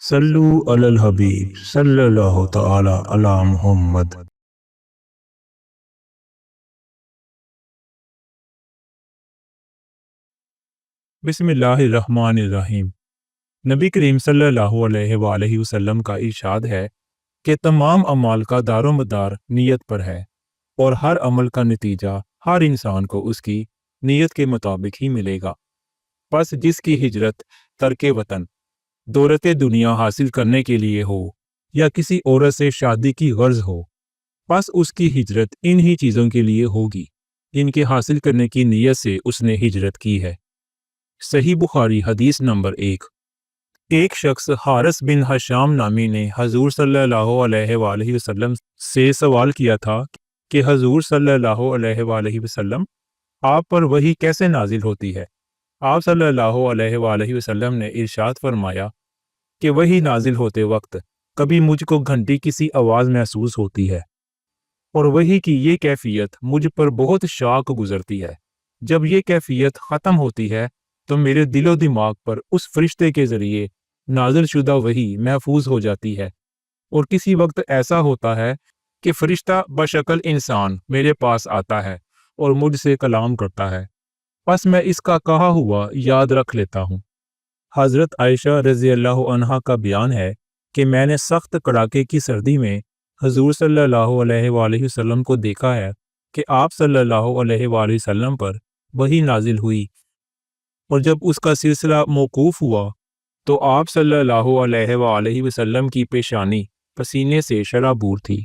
صلو علی الحبیب صلی اللہ تعالی علی محمد۔ بسم اللہ الرحمن الرحیم۔ نبی کریم صلی اللہ علیہ وآلہ وسلم کا ارشاد ہے کہ تمام اعمال کا دار و مدار نیت پر ہے، اور ہر عمل کا نتیجہ ہر انسان کو اس کی نیت کے مطابق ہی ملے گا۔ پس جس کی ہجرت ترک وطن، دولت دنیا حاصل کرنے کے لیے ہو یا کسی عورت سے شادی کی غرض ہو، پس اس کی ہجرت انہی چیزوں کے لیے ہوگی جن کے حاصل کرنے کی نیت سے اس نے ہجرت کی ہے۔ صحیح بخاری حدیث نمبر 1۔ ایک شخص حارث بن حشام نامی نے حضور صلی اللہ علیہ وآلہ وسلم سے سوال کیا تھا کہ حضور صلی اللہ علیہ وآلہ وسلم، آپ پر وحی کیسے نازل ہوتی ہے؟ آپ صلی اللہ علیہ وآلہ وسلم نے ارشاد فرمایا کہ وحی نازل ہوتے وقت کبھی مجھ کو گھنٹی کسی آواز محسوس ہوتی ہے، اور وحی کی یہ کیفیت مجھ پر بہت شاق گزرتی ہے۔ جب یہ کیفیت ختم ہوتی ہے تو میرے دل و دماغ پر اس فرشتے کے ذریعے نازل شدہ وحی محفوظ ہو جاتی ہے، اور کسی وقت ایسا ہوتا ہے کہ فرشتہ بشکل انسان میرے پاس آتا ہے اور مجھ سے کلام کرتا ہے، پس میں اس کا کہا ہوا یاد رکھ لیتا ہوں۔ حضرت عائشہ رضی اللہ عنہا کا بیان ہے کہ میں نے سخت کڑاکے کی سردی میں حضور صلی اللہ علیہ وآلہ وسلم کو دیکھا ہے کہ آپ صلی اللہ علیہ وآلہ وسلم پر وحی نازل ہوئی، اور جب اس کا سلسلہ موقوف ہوا تو آپ صلی اللہ علیہ وآلہ وسلم کی پیشانی پسینے سے شرابور تھی۔